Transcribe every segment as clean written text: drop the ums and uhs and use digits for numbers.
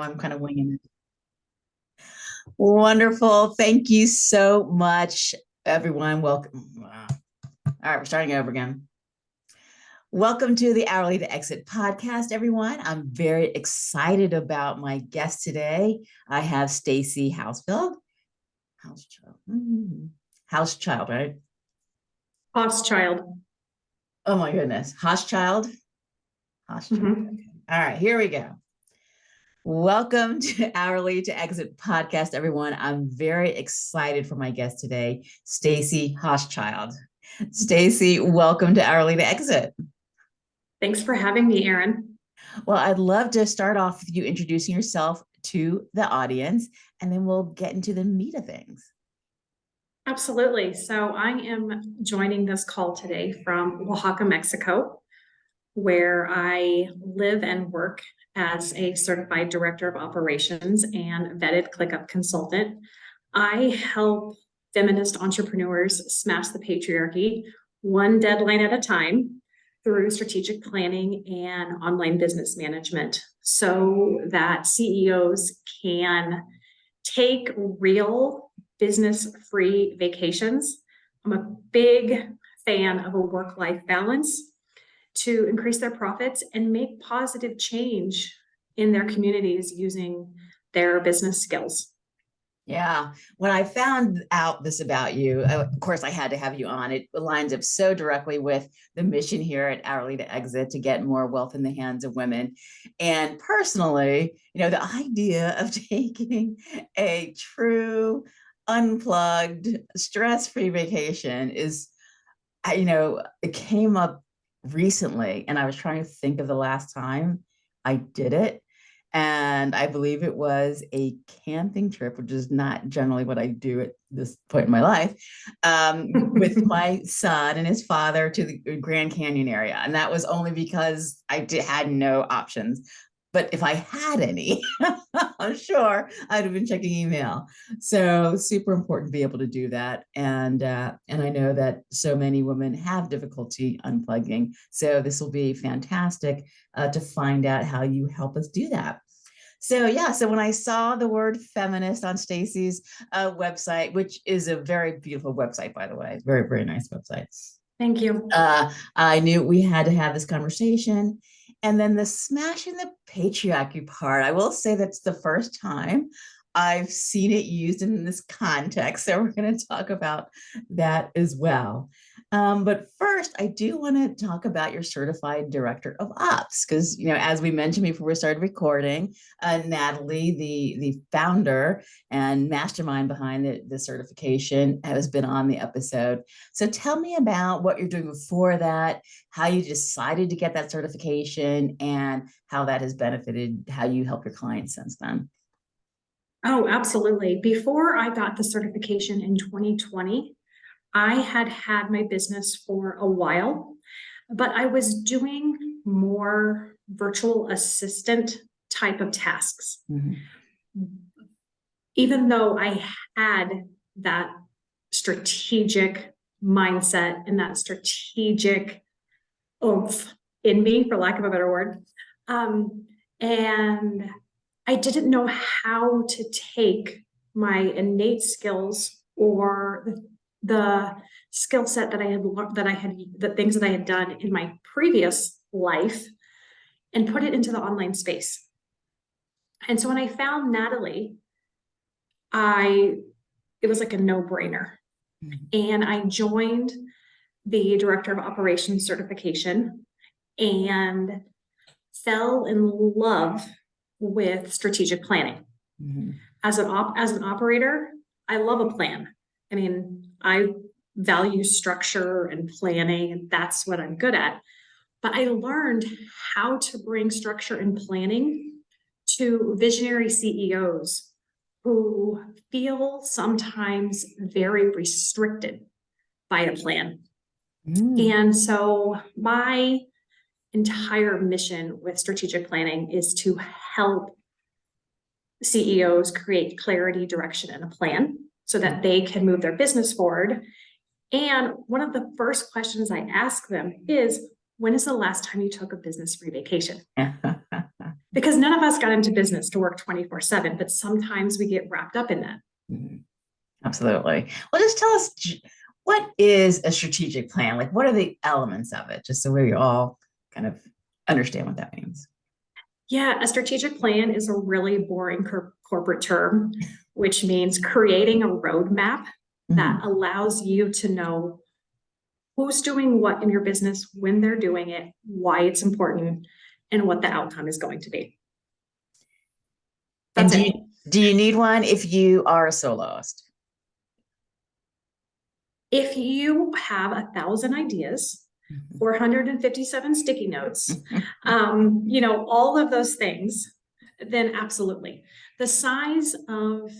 I'm kind of winging it. Wonderful. Thank you so much, everyone. Welcome. Wow. All right, we're starting over again. Welcome to the Hourly to Exit podcast, everyone. I'm very excited about my guest today. I have Staci Hauschild. Hauschild, right? Hauschild. Oh my goodness. Hauschild. Hauschild. Mm-hmm. Okay. All right, here we go. Welcome to Hourly to Exit podcast, everyone. I'm very excited for my guest today, Staci Hauschild. Staci, welcome to Hourly to Exit. Thanks for having me, Erin. Well, I'd love to start off with you introducing yourself to the audience, and then we'll get into the meat of things. Absolutely. So I am joining this call today from Oaxaca, Mexico, where I live and work as a certified director of operations and vetted ClickUp consultant. I help feminist entrepreneurs smash the patriarchy one deadline at a time through strategic planning and online business management so that CEOs can take real business-free vacations. I'm a big fan of a work-life balance to increase their profits and make positive change in their communities using their business skills. Yeah. When I found out this about you, of course, I had to have you on. It aligns up so directly with the mission here at Hourly to Exit to get more wealth in the hands of women. And personally, the idea of taking a true, unplugged, stress-free vacation it came up recently, and I was trying to think of the last time I did it. And I believe it was a camping trip, which is not generally what I do at this point in my life, with my son and his father to the Grand Canyon area. And that was only because had no options. But if I had any, I'm sure I'd have been checking email. So super important to be able to do that. And I know that so many women have difficulty unplugging. So this will be fantastic to find out how you help us do that. So when I saw the word feminist on Staci's website, which is a very beautiful website, by the way, very, very nice website. Thank you. I knew we had to have this conversation. And then the smashing the patriarchy part, I will say that's the first time I've seen it used in this context. So we're going to talk about that as well. But first, I do want to talk about your certified director of ops, because, as we mentioned before we started recording, Natalie, the founder and mastermind behind the certification, has been on the episode. So tell me about what you're doing before that, how you decided to get that certification, and how that has benefited how you help your clients since then. Oh, absolutely. Before I got the certification in 2020, I had had my business for a while, but I was doing more virtual assistant type of tasks. Mm-hmm. Even though I had that strategic mindset and that strategic oomph in me, for lack of a better word. And I didn't know how to take my innate skills or the skill set that I had the things that I had done in my previous life and put it into the online space. And so when I found Natalie, it was like a no-brainer. Mm-hmm. And I joined the director of operations certification and fell in love with strategic planning. Mm-hmm. As an operator, I love a plan. I mean, I value structure and planning, and that's what I'm good at. But I learned how to bring structure and planning to visionary CEOs who feel sometimes very restricted by a plan. And so my entire mission with strategic planning is to help CEOs create clarity, direction, and a plan so that they can move their business forward. And one of the first questions I ask them is, when is the last time you took a business-free vacation? because none of us got into business to work 24/7, but sometimes we get wrapped up in that. Mhm. Absolutely. Well, just tell us, what is a strategic plan? Like, what are the elements of it? Just so we all kind of understand what that means. Yeah, a strategic plan is a really boring corporate term, which means creating a roadmap that Mhm. allows you to know who's doing what in your business, when they're doing it, why it's important, and what the outcome is going to be. And That's it. do you need one if you are a soloist? If you have 1,000 ideas, 457 sticky notes, all of those things, then absolutely. The size of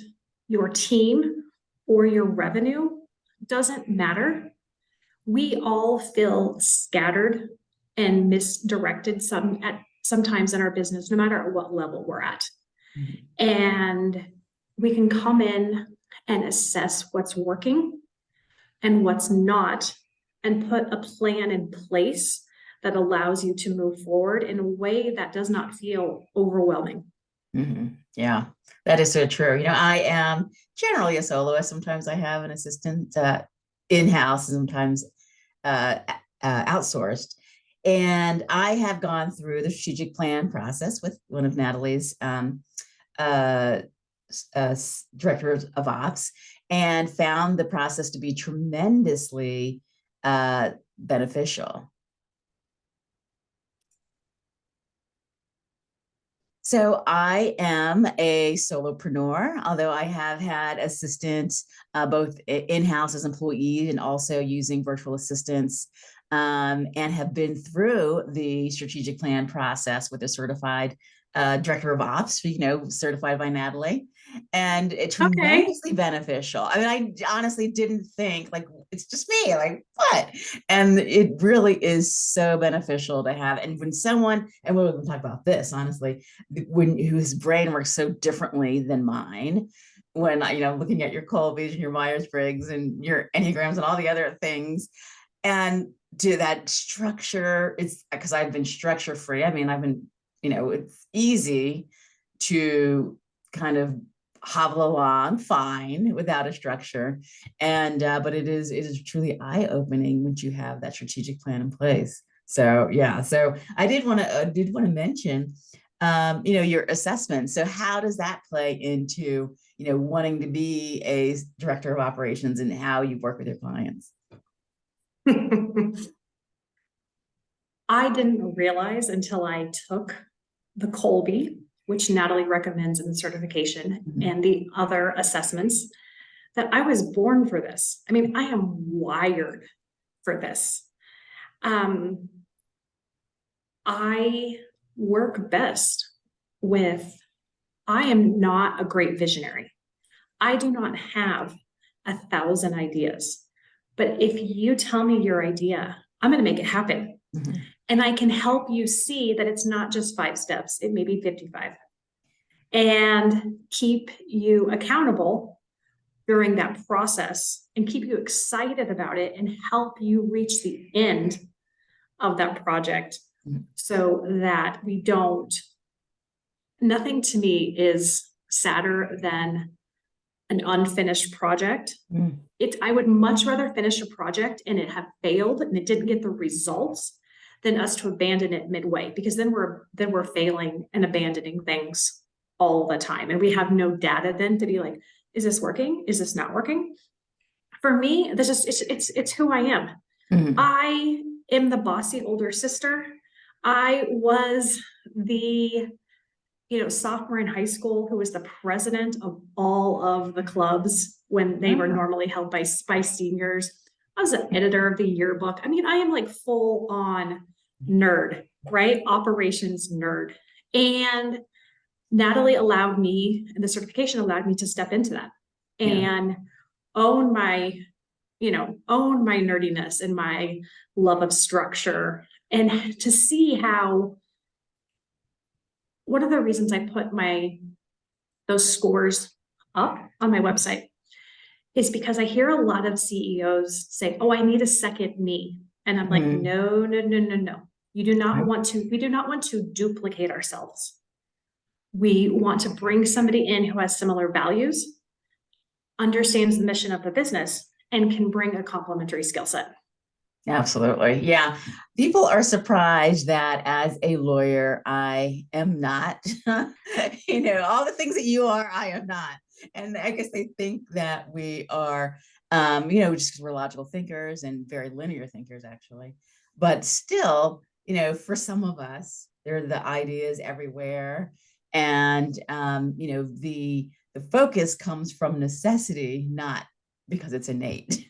your team or your revenue doesn't matter. We all feel scattered and misdirected sometimes in our business, no matter at what level we're at. Mhm. And we can come in and assess what's working and what's not, and put a plan in place that allows you to move forward in a way that does not feel overwhelming. Mhm. Yeah, that is so true. I am generally a soloist. Sometimes I have an assistant in-house, and sometimes uh, outsourced. And I have gone through the strategic plan process with one of Natalie's uh, directors of ops, and found the process to be tremendously beneficial. So I am a solopreneur, although I have had assistants both in-house as employees and also using virtual assistants, and have been through the strategic plan process with a certified director of ops, certified by Natalie, and it's Okay. tremendously beneficial. I mean, I honestly didn't think, like, it's just me, like, what? And it really is so beneficial to have. And when someone, and we'll talk about this, honestly, whose brain works so differently than mine, when looking at your Colby's and your Myers-Briggs and your Enneagrams and all the other things, and do that structure, it's because I've been structure free. I mean, it's easy to kind of hobble along fine without a structure, and but it is truly eye-opening once you have that strategic plan in place. So yeah, so I did want to mention your assessment. So how does that play into wanting to be a director of operations, and how you work with your clients? I didn't realize until I took the Colby, which Natalie recommends in the certification, Mhm. and the other assessments, that I was born for this. I mean, I am wired for this. Um, I work best with, I am not a great visionary. I do not have 1,000 ideas. But if you tell me your idea, I'm going to make it happen. Mhm. And I can help you see that it's not just 5 steps, it may be 55. And keep you accountable during that process and keep you excited about it and help you reach the end of that project, Mhm. so that we don't, nothing to me is sadder than an unfinished project. Mhm. I would much rather finish a project and it have failed and it didn't get the results than us to abandon it midway, because then we're failing and abandoning things all the time. And we have no data then to be like, is this working? Is this not working? For me, this is it's who I am. Mhm. I am the bossy older sister. I was the sophomore in high school who was the president of all of the clubs when they were Oh. normally held by seniors. I was an editor of the yearbook. I mean, I am like full on nerd, right? Operations nerd. And Natalie allowed me, and the certification allowed me to step into that Yeah. and own my, own my nerdiness and my love of structure, and to see how, one of the reasons I put those scores up on my website is because I hear a lot of CEOs say, "Oh, I need a second me." And I'm like, Mhm. no, no, no, no, no. You do not Right. want to, we do not want to duplicate ourselves. We want to bring somebody in who has similar values, understands the mission of the business, and can bring a complementary skill set. Absolutely. Yeah. People are surprised that as a lawyer, I am not, all the things that you are, I am not. And I guess they think that we are, just because we're logical thinkers and very linear thinkers, actually. But still, for some of us, there are the ideas everywhere. And, the focus comes from necessity, not because it's innate.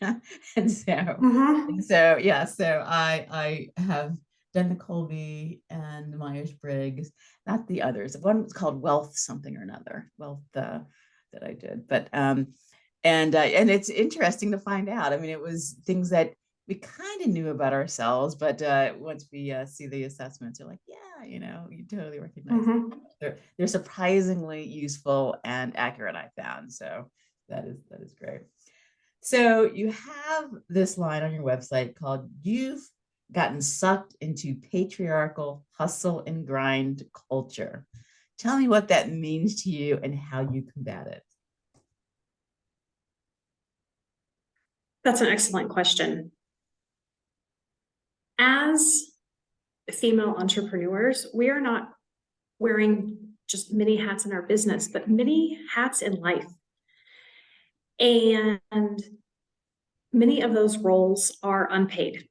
and so Mm-hmm. so I have done the Colby and the Myers-Briggs, not the others. One was called Wealth something or another, Wealth that I did. But and it's interesting to find out. I mean, it was things that we kind of knew about ourselves, but once we see the assessments, you're like, yeah, you totally recognize them. Mm-hmm. They're surprisingly useful and accurate, I found. So that is great. So you have this line on your website called "You've gotten sucked into patriarchal hustle and grind culture." Tell me what that means to you and how you combat it. That's an excellent question. As female entrepreneurs, we are not wearing just many hats in our business, but many hats in life. And many of those roles are unpaid.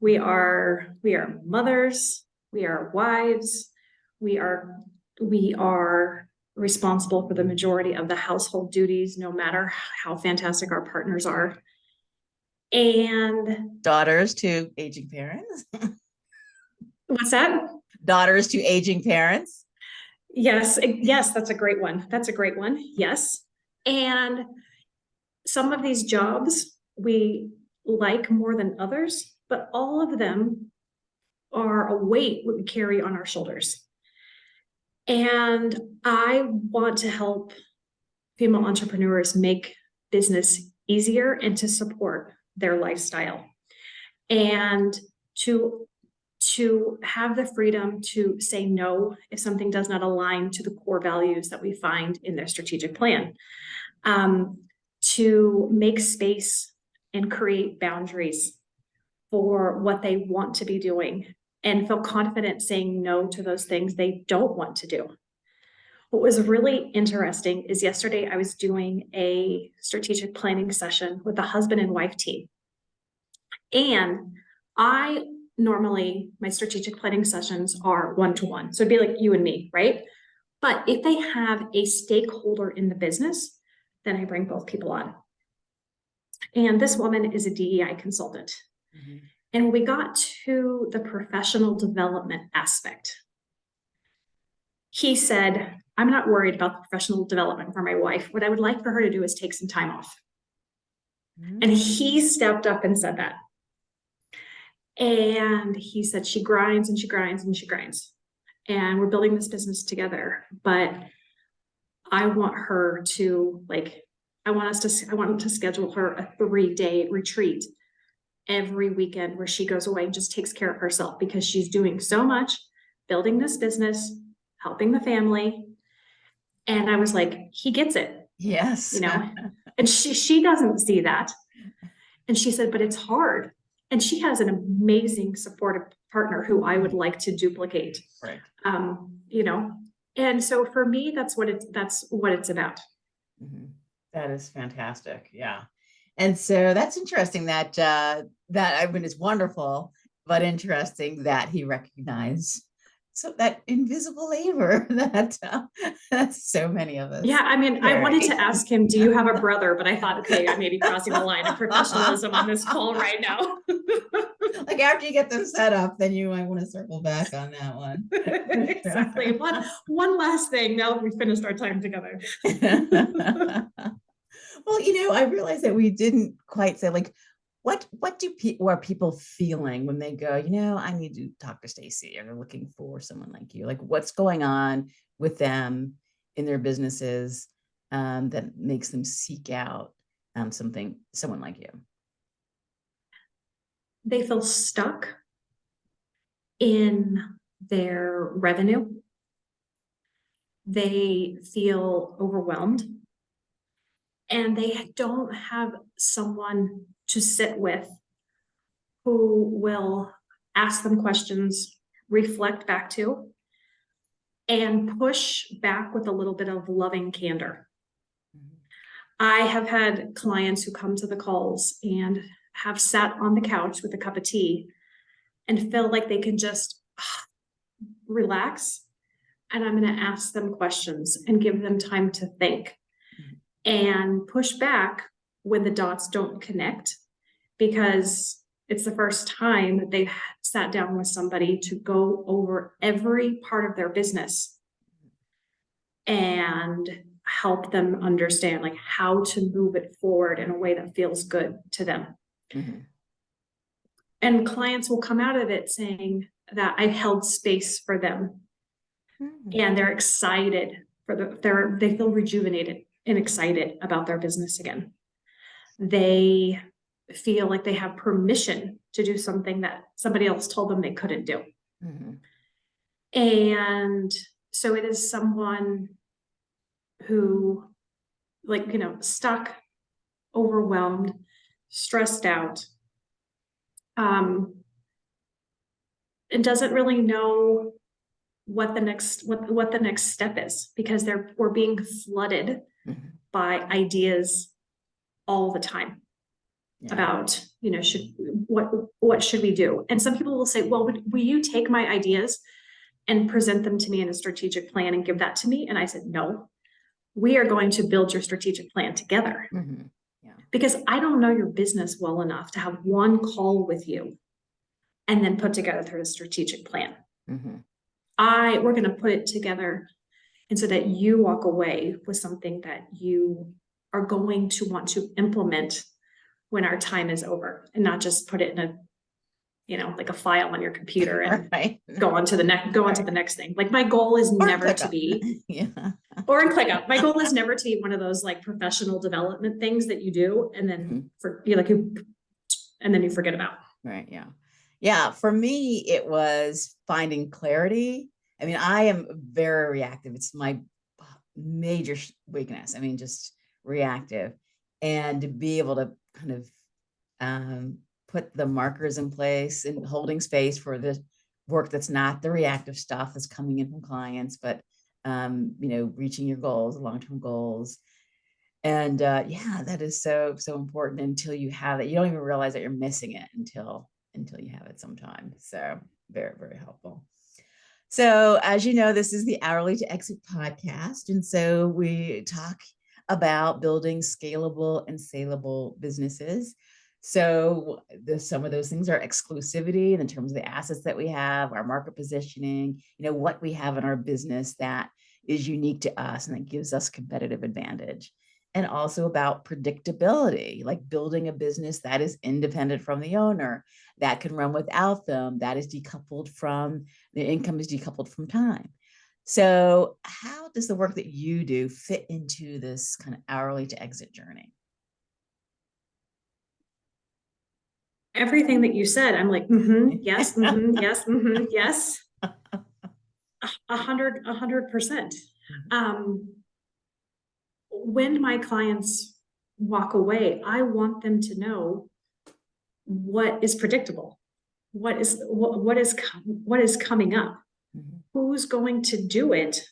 We are mothers, we are wives, we are responsible for the majority of the household duties, no matter how fantastic our partners are. And Daughters to aging parents. what's that? Daughters to aging parents. Yes, that's a great one. That's a great one. Yes. And some of these jobs we like more than others, but all of them are a weight we carry on our shoulders. And I want to help female entrepreneurs make business easier and to support their lifestyle and to have the freedom to say no if something does not align to the core values that we find in their strategic plan. To make space and create boundaries for what they want to be doing and feel confident saying no to those things they don't want to do. What was really interesting is yesterday I was doing a strategic planning session with a husband and wife team. And my strategic planning sessions are one-to-one. So it'd be like you and me, right? But if they have a stakeholder in the business, then I bring both people on. And this woman is a DEI consultant. Mm-hmm. And when we got to the professional development aspect, he said, I'm not worried about the professional development for my wife. What I would like for her to do is take some time off. Mm-hmm. And he stepped up and said that. And he said, she grinds and she grinds and she grinds. And we're building this business together. But I want her to I want to schedule her a 3-day retreat every weekend where she goes away and just takes care of herself because she's doing so much, building this business, helping the family. And I was like, he gets it. Yes. And she doesn't see that. And she said, but it's hard. And she has an amazing supportive partner who I would like to duplicate. Right. And so for me, that's what it's about. Mm-hmm. That is fantastic. Yeah. And so that's interesting that it's wonderful, but interesting that he recognized that invisible labor that's so many of us. Yeah, I mean, I wanted to ask him, do you have a brother? But I thought, okay, I may be crossing the line of professionalism on this call right now. Like after you get them set up, then you might want to circle back on that one. Exactly. One last thing now that we finished our time together. Well, I realized that we didn't quite say what are people feeling when they go, I need to talk to Staci, or they're looking for someone like you? Like what's going on with them in their businesses that makes them seek out someone like you? They feel stuck in their revenue. they feel overwhelmed, and they don't have someone to sit with who will ask them questions, reflect back to, and push back with a little bit of loving candor. I have had clients who come to the calls and have sat on the couch with a cup of tea and feel like they can just relax. And I'm going to ask them questions and give them time to think and push back when the dots don't connect, because it's the first time that they've sat down with somebody to go over every part of their business and help them understand like how to move it forward in a way that feels good to them. Mm-hmm. And clients will come out of it saying that I've held space for them, and they're excited they feel rejuvenated and excited about their business again. They feel like they have permission to do something that somebody else told them they couldn't do. Mm-hmm. And so it is someone who, like, stuck, overwhelmed, stressed out, and doesn't really know what the next step is, because we're being flooded mm-hmm. by ideas all the time. Yeah. About, what should we do? And some people will say, well, will you take my ideas and present them to me in a strategic plan and give that to me? And I said, no, we are going to build your strategic plan together. Mm-hmm. Yeah. Because I don't know your business well enough to have one call with you and then put together a strategic plan. Mm-hmm. We're going to put it together, and so that you walk away with something that you are going to want to implement when our time is over, and not just put it in a, like a file on your computer and right. go on to the next thing. Like, my goal is never to be, yeah. Or in ClickUp. My goal is never to be one of those like professional development things that you do and then mm-hmm. And then you forget about. Right. Yeah. Yeah. For me, it was finding clarity. I mean, I am very reactive. It's my major weakness. I mean, just reactive, and to be able to kind of put the markers in place and holding space for the work that's not the reactive stuff that's coming in from clients, but reaching your goals, long-term goals. And yeah, that is so important. Until you have it, you don't even realize that you're missing it until you have it sometime. So very, very helpful. So as you know, this is the Hourly to Exit podcast. And so we talk about building scalable and saleable businesses. So some of those things are exclusivity in terms of the assets that we have, our market positioning, what we have in our business that is unique to us and that gives us competitive advantage. And also about predictability, like building a business that is independent from the owner, that can run without them, that is decoupled from, the income is decoupled from time. So how does the work that you do fit into this kind of hourly to exit journey? Everything that you said, I'm like, mm-hmm, yes, mm-hmm, yes, mm-hmm, yes. 100%. When my clients walk away, I want them to know what is predictable, what is coming up, mm-hmm. Who's going to do it.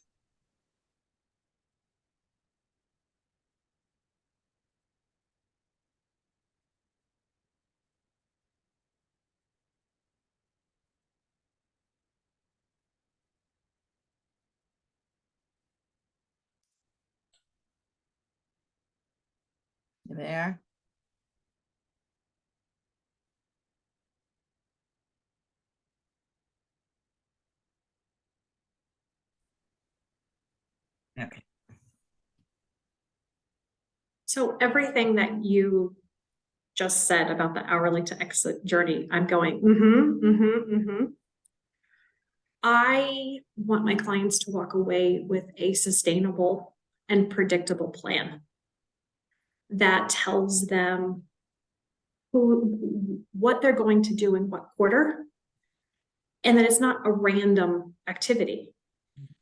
You there? Okay. So everything that you just said about the hourly to exit journey, I'm going, mm-hmm, mm-hmm, mm-hmm. I want my clients to walk away with a sustainable and predictable plan that tells them what they're going to do in what quarter, and that it's not a random activity.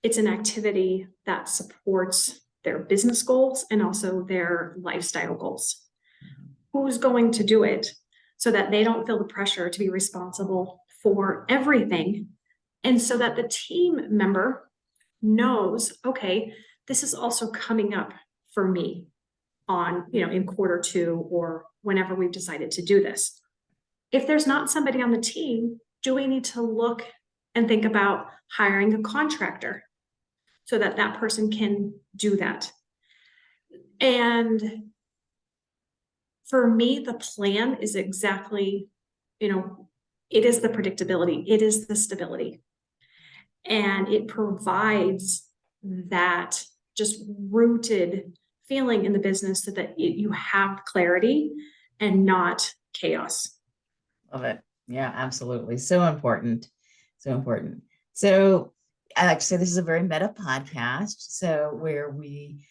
It's an activity that supports their business goals and also their lifestyle goals. Who's going to do it so that they don't feel the pressure to be responsible for everything? And so that the team member knows, okay, this is also coming up for me on, in Q2 or whenever we've decided to do this. If there's not somebody on the team, do we need to look and think about hiring a contractor so that that person can do that? And for me, the plan is exactly, it is the predictability, it is the stability. And it provides that just rooted feeling in the business so that you have clarity and not chaos. Love it. Yeah, absolutely. So important. So important. So I like to say this is a very meta podcast. So where we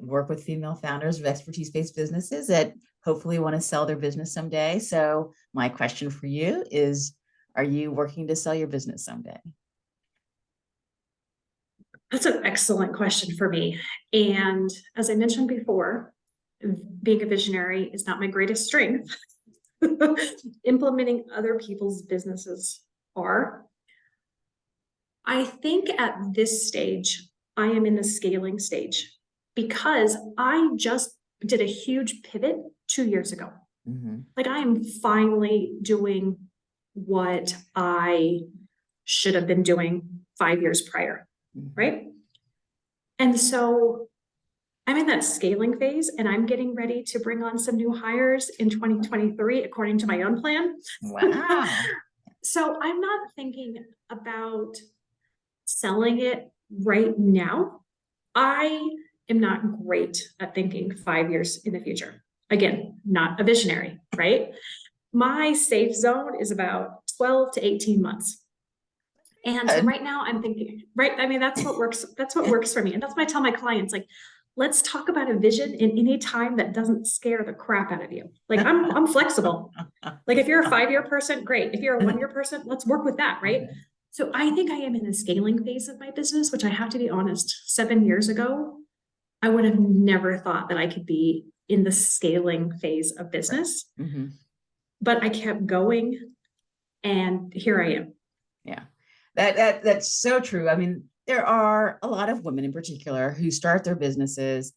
work with female founders of expertise-based businesses that hopefully want to sell their business someday. So my question for you is, are you working to sell your business someday? That's an excellent question for me. And as I mentioned before, being a visionary is not my greatest strength. Implementing other people's businesses are. I think at this stage, I am in the scaling stage because I just did a huge pivot 2 years ago. Mm-hmm. Like I am finally doing what I should have been doing 5 years prior, right? And so I'm in that scaling phase and I'm getting ready to bring on some new hires in 2023, according to my own plan. Wow. So I'm not thinking about selling it right now. I am not great at thinking 5 years in the future. Again, not a visionary, right? My safe zone is about 12 to 18 months. And so right now I'm thinking, right? I mean, that's what works. That's what works for me. And that's why I tell my clients, like, let's talk about a vision in any time that doesn't scare the crap out of you. Like I'm flexible. Like if you're a 5-year person, great. If you're a 1-year person, let's work with that, right? So I think I am in the scaling phase of my business, which I have to be honest, 7 years ago, I would have never thought that I could be in the scaling phase of business. Mm-hmm. But I kept going and here I am. Yeah, that's so true. I mean, there are a lot of women in particular who start their businesses,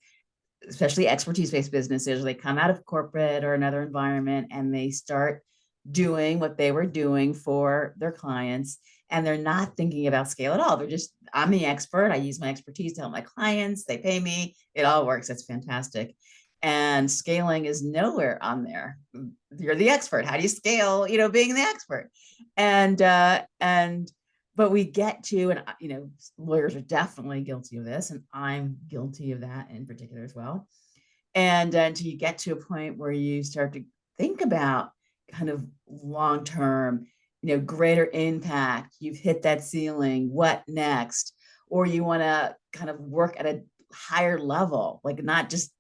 especially expertise-based businesses. They come out of corporate or another environment and they start doing what they were doing for their clients. And they're not thinking about scale at all. They're just, I'm the expert. I use my expertise to help my clients. They pay me. It all works. That's fantastic. And scaling is nowhere on there. You're the expert. How do you scale, being the expert? But we get to, and lawyers are definitely guilty of this, and I'm guilty of that in particular as well. And until you get to a point where you start to think about kind of long-term, greater impact, you've hit that ceiling, what next? Or you want to kind of work at a higher level, like not just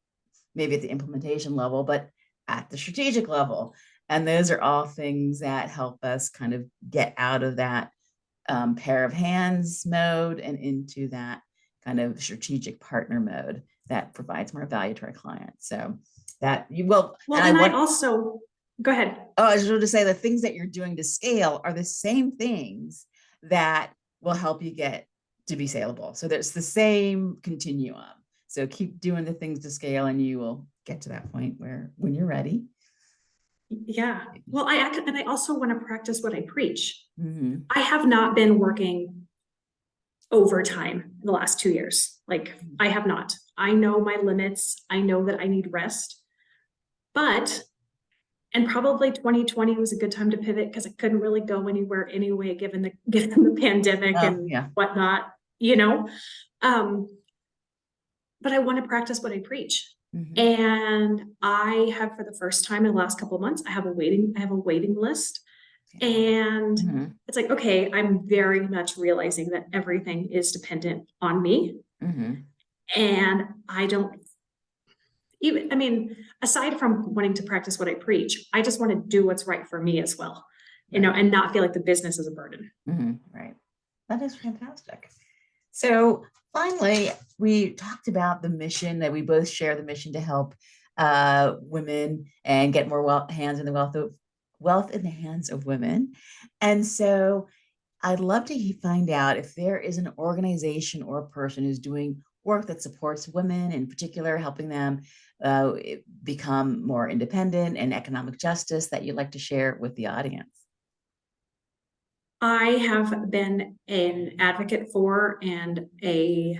maybe at the implementation level, but at the strategic level. And those are all things that help us kind of get out of that pair of hands mode and into that kind of strategic partner mode that provides more value to our clients. So that you will. Well, and I also, go ahead. Oh, I was going to say the things that you're doing to scale are the same things that will help you get to be saleable. So there's the same continuum. So keep doing the things to scale and you will get to that point where when you're ready. Yeah. Well, I also want to practice what I preach. Mm-hmm. I have not been working overtime the last 2 years. Like I have not. I know my limits. I know that I need rest. And probably 2020 was a good time to pivot because I couldn't really go anywhere anyway, given the pandemic and whatnot, but I want to practice what I preach. Mm-hmm. And I have, for the first time in the last couple of months, I have a waiting list. And mm-hmm. It's like, okay, I'm very much realizing that everything is dependent on me. Mm-hmm. And I don't even, aside from wanting to practice what I preach, I just want to do what's right for me as well, and not feel like the business is a burden. Mm-hmm. Right. That is fantastic. So finally, we talked about the mission that we both share, the mission to help women and get more hands in the wealth in the hands of women. And so I'd love to find out if there is an organization or a person who's doing work that supports women, in particular, helping them become more independent and economic justice, that you'd like to share with the audience. I have been an advocate for and a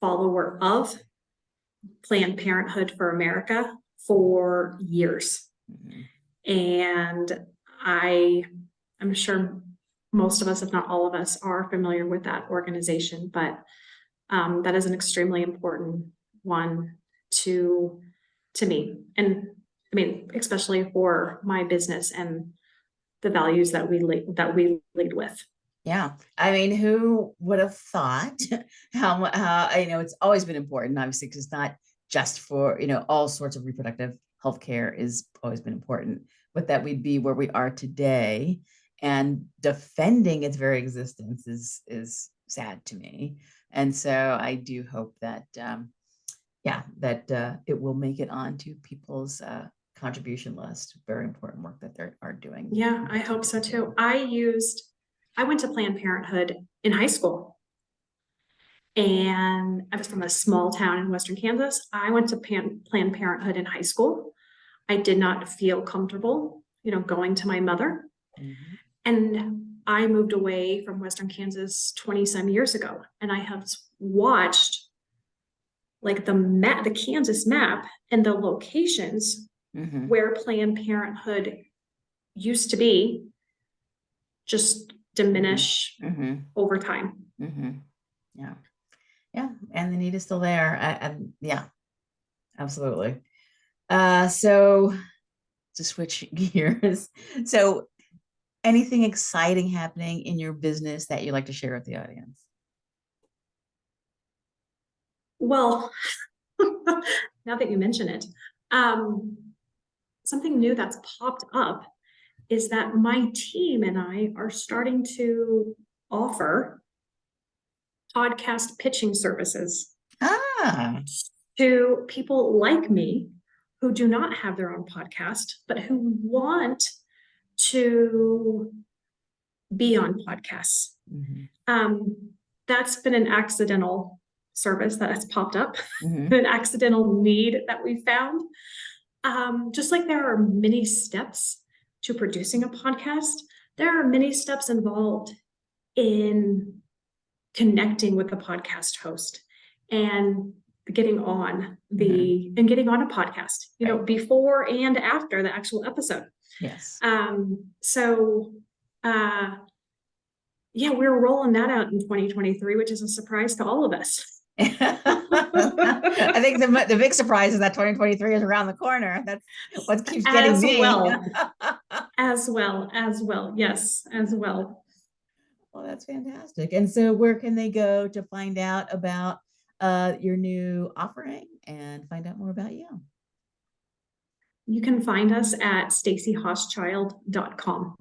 follower of Planned Parenthood for America for years. Mm-hmm. And I'm sure most of us, if not all of us, are familiar with that organization, but that is an extremely important one to me. And I mean, especially for my business and the values that we lead with. Yeah, I mean, who would have thought how it's always been important, obviously, because it's not just for all sorts of reproductive health care is always been important, but that we'd be where we are today and defending its very existence is sad to me. And so I do hope that it will make it onto people's contribution list. Very important work that they are doing. Yeah, I hope so too. I went to Planned Parenthood in high school, and I was from a small town in Western Kansas. I went to Planned Parenthood in high school. I did not feel comfortable, going to my mother. Mm-hmm. And I moved away from Western Kansas 20 some years ago, and I have watched like the Kansas map and the locations Mm-hmm. where Planned Parenthood used to be just diminish Mm-hmm. over time. Mm-hmm. Yeah, and the need is still there. Yeah, absolutely. So to switch gears, so anything exciting happening in your business that you'd like to share with the audience? Well, now that you mention it, something new that's popped up is that my team and I are starting to offer podcast pitching services to people like me who do not have their own podcast, but who want to be on podcasts. Mm-hmm. That's been an accidental service that has popped up, Mm-hmm. an accidental need that we found. Just like there are many steps to producing a podcast, there are many steps involved in connecting with the podcast host and getting on getting on a podcast, Right. before and after the actual episode. Yes. Yeah, we're rolling that out in 2023, which is a surprise to all of us. I think the big surprise is that 2023 is around the corner. That's what keeps getting me. As well. Yes, as well. Well, that's fantastic. And so where can they go to find out about your new offering and find out more about you? You can find us at stacihauschild.com.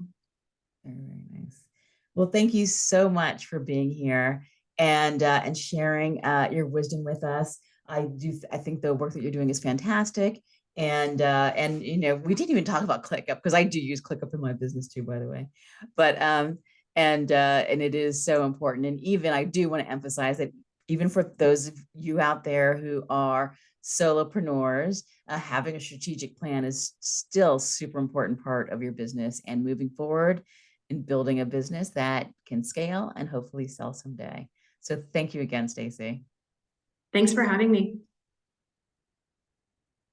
Very, very nice. Well, thank you so much for being here and sharing your wisdom with us. I think the work that you're doing is fantastic. And we didn't even talk about ClickUp, because I do use ClickUp in my business too, by the way. But and it is so important. And even I do want to emphasize that even for those of you out there who are solopreneurs, having a strategic plan is still super important part of your business and moving forward in building a business that can scale and hopefully sell someday. So thank you again, Staci. Thanks for having me.